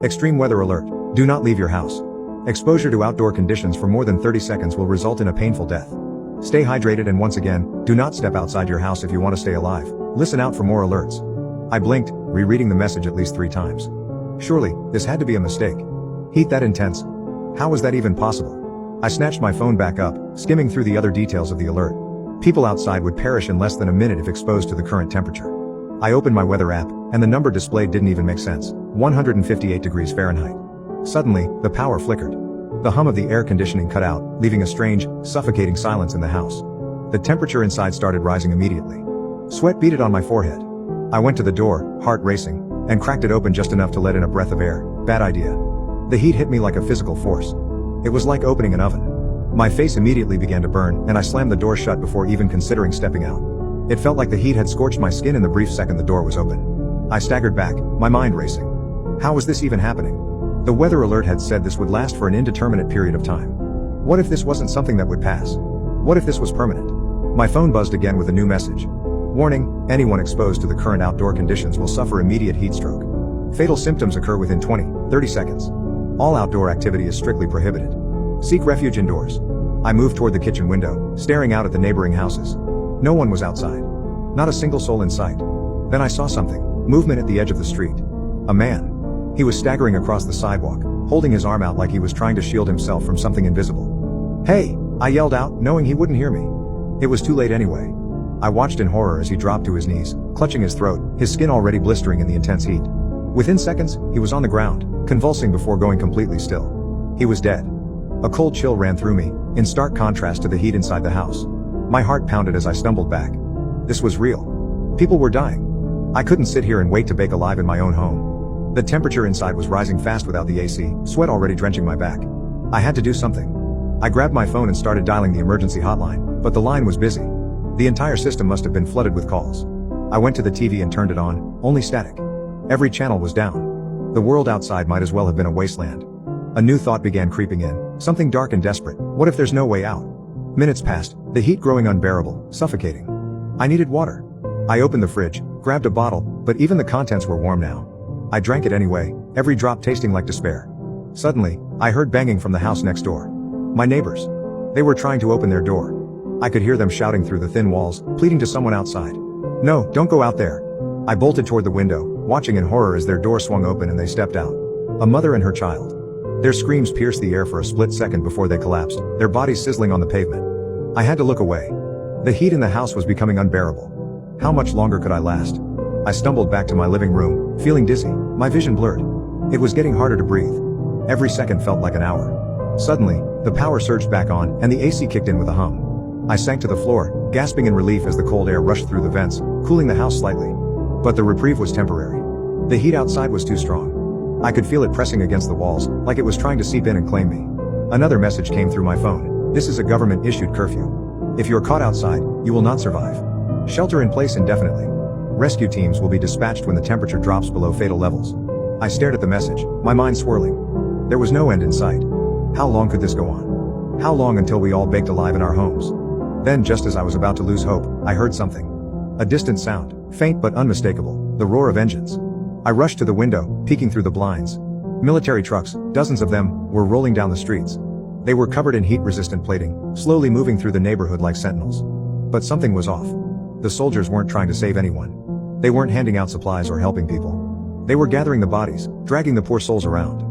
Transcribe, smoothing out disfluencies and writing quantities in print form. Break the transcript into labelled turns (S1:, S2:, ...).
S1: Extreme weather alert. Do not leave your house. Exposure to outdoor conditions for more than 30 seconds will result in a painful death. Stay hydrated, and once again, do not step outside your house if you want to stay alive. Listen out for more alerts. I blinked, rereading the message at least 3 times. Surely, this had to be a mistake. Heat that intense? How was that even possible? I snatched my phone back up, skimming through the other details of the alert. People outside would perish in less than a minute if exposed to the current temperature. I opened my weather app, and the number displayed didn't even make sense. 158 degrees Fahrenheit. Suddenly, the power flickered. The hum of the air conditioning cut out, leaving a strange, suffocating silence in the house. The temperature inside started rising immediately. Sweat beaded on my forehead. I went to the door, heart racing, and cracked it open just enough to let in a breath of air. Bad idea. The heat hit me like a physical force. It was like opening an oven. My face immediately began to burn, and I slammed the door shut before even considering stepping out. It felt like the heat had scorched my skin in the brief second the door was open. I staggered back, my mind racing. How was this even happening? The weather alert had said this would last for an indeterminate period of time. What if this wasn't something that would pass? What if this was permanent? My phone buzzed again with a new message. Warning, anyone exposed to the current outdoor conditions will suffer immediate heat stroke. Fatal symptoms occur within 20-30 seconds. All outdoor activity is strictly prohibited. Seek refuge indoors. I moved toward the kitchen window, staring out at the neighboring houses. No one was outside. Not a single soul in sight. Then I saw something. Movement at the edge of the street. A man. He was staggering across the sidewalk, holding his arm out like he was trying to shield himself from something invisible. "Hey!" I yelled out, knowing he wouldn't hear me. It was too late anyway. I watched in horror as he dropped to his knees, clutching his throat, his skin already blistering in the intense heat. Within seconds, he was on the ground, convulsing before going completely still. He was dead. A cold chill ran through me, in stark contrast to the heat inside the house. My heart pounded as I stumbled back. This was real. People were dying. I couldn't sit here and wait to bake alive in my own home. The temperature inside was rising fast without the AC, sweat already drenching my back. I had to do something. I grabbed my phone and started dialing the emergency hotline, but the line was busy. The entire system must have been flooded with calls. I went to the TV and turned it on, only static. Every channel was down. The world outside might as well have been a wasteland. A new thought began creeping in, something dark and desperate. What if there's no way out? Minutes passed, the heat growing unbearable, suffocating. I needed water. I opened the fridge, grabbed a bottle, but even the contents were warm now. I drank it anyway, every drop tasting like despair. Suddenly, I heard banging from the house next door. My neighbors. They were trying to open their door. I could hear them shouting through the thin walls, pleading to someone outside. "No, don't go out there." I bolted toward the window, watching in horror as their door swung open and they stepped out. A mother and her child. Their screams pierced the air for a split second before they collapsed, their bodies sizzling on the pavement. I had to look away. The heat in the house was becoming unbearable. How much longer could I last? I stumbled back to my living room, feeling dizzy, my vision blurred. It was getting harder to breathe. Every second felt like an hour. Suddenly, the power surged back on, and the AC kicked in with a hum. I sank to the floor, gasping in relief as the cold air rushed through the vents, cooling the house slightly. But the reprieve was temporary. The heat outside was too strong. I could feel it pressing against the walls, like it was trying to seep in and claim me. Another message came through my phone. This is a government-issued curfew. If you're caught outside, you will not survive. Shelter in place indefinitely. Rescue teams will be dispatched when the temperature drops below fatal levels. I stared at the message, my mind swirling. There was no end in sight. How long could this go on? How long until we all baked alive in our homes? Then, just as I was about to lose hope, I heard something. A distant sound, faint but unmistakable, the roar of engines. I rushed to the window, peeking through the blinds. Military trucks, dozens of them, were rolling down the streets. They were covered in heat-resistant plating, slowly moving through the neighborhood like sentinels. But something was off. The soldiers weren't trying to save anyone. They weren't handing out supplies or helping people. They were gathering the bodies, dragging the poor souls around.